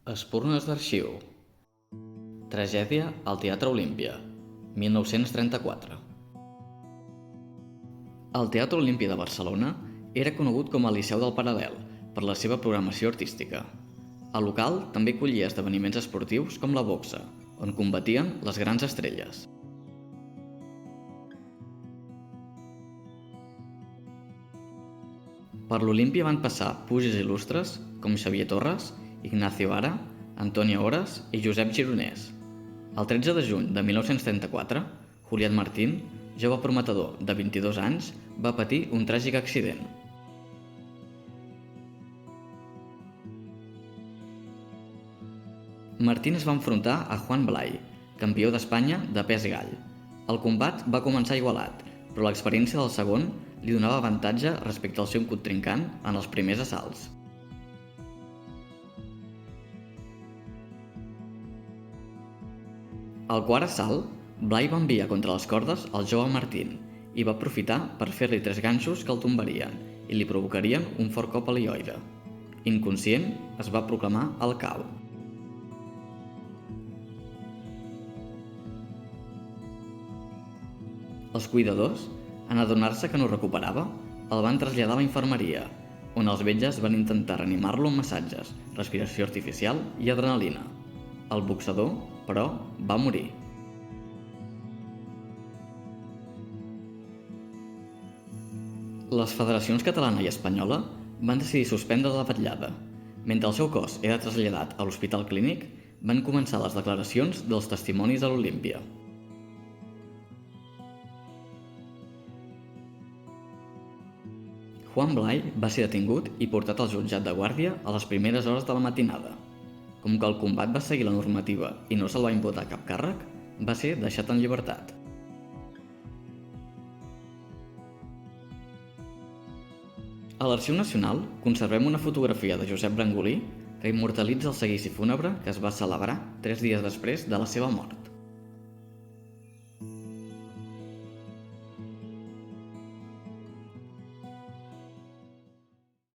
Espurnes d'arxiu. Tragèdia al Teatre Olímpia, 1934. El Teatre Olímpia de Barcelona era conegut com el Liceu del Paral·lel per la seva programació artística. El local també acollia esdeveniments esportius com la boxa, on combatien les grans estrelles. Per l'Olímpia van passar puges il·lustres com Xavier Torres, Ignacio Ara, Antonio Horas i Josep Gironès. El 13 de juny de 1934, Julián Martín, jove prometedor de 22 anys, va patir un tràgic accident. Martín es va enfrontar a Juan Blay, campió d'Espanya de pes gall. El combat va començar igualat, però l'experiència del segon li donava avantatge respecte al seu contrincant en els primers assalts. Al quart assalt, Blay va enviar contra les cordes el jove Martín i va aprofitar per fer-li 3 ganxos que el tombarien i li provocarien un fort cop a l'hioide. Inconscient, es va proclamar el cau. Els cuidadors, en adonar-se que no recuperava, el van traslladar a la infermeria, on els metges van intentar reanimar-lo amb massatges, respiració artificial i adrenalina. El boxador, però, va morir. Les federacions catalana i espanyola van decidir suspendre la vetllada. Mentre el seu cos era traslladat a l'Hospital Clínic, van començar les declaracions dels testimonis a l'Olímpia. Juan Blay va ser detingut i portat al jutjat de guàrdia a les primeres hores de la matinada. Com que el combat va seguir la normativa i no se'l va imputar cap càrrec, va ser deixat en llibertat. A l'Arxiu Nacional conservem una fotografia de Josep Brangolí que immortalitza el seguici fúnebre que es va celebrar 3 dies després de la seva mort.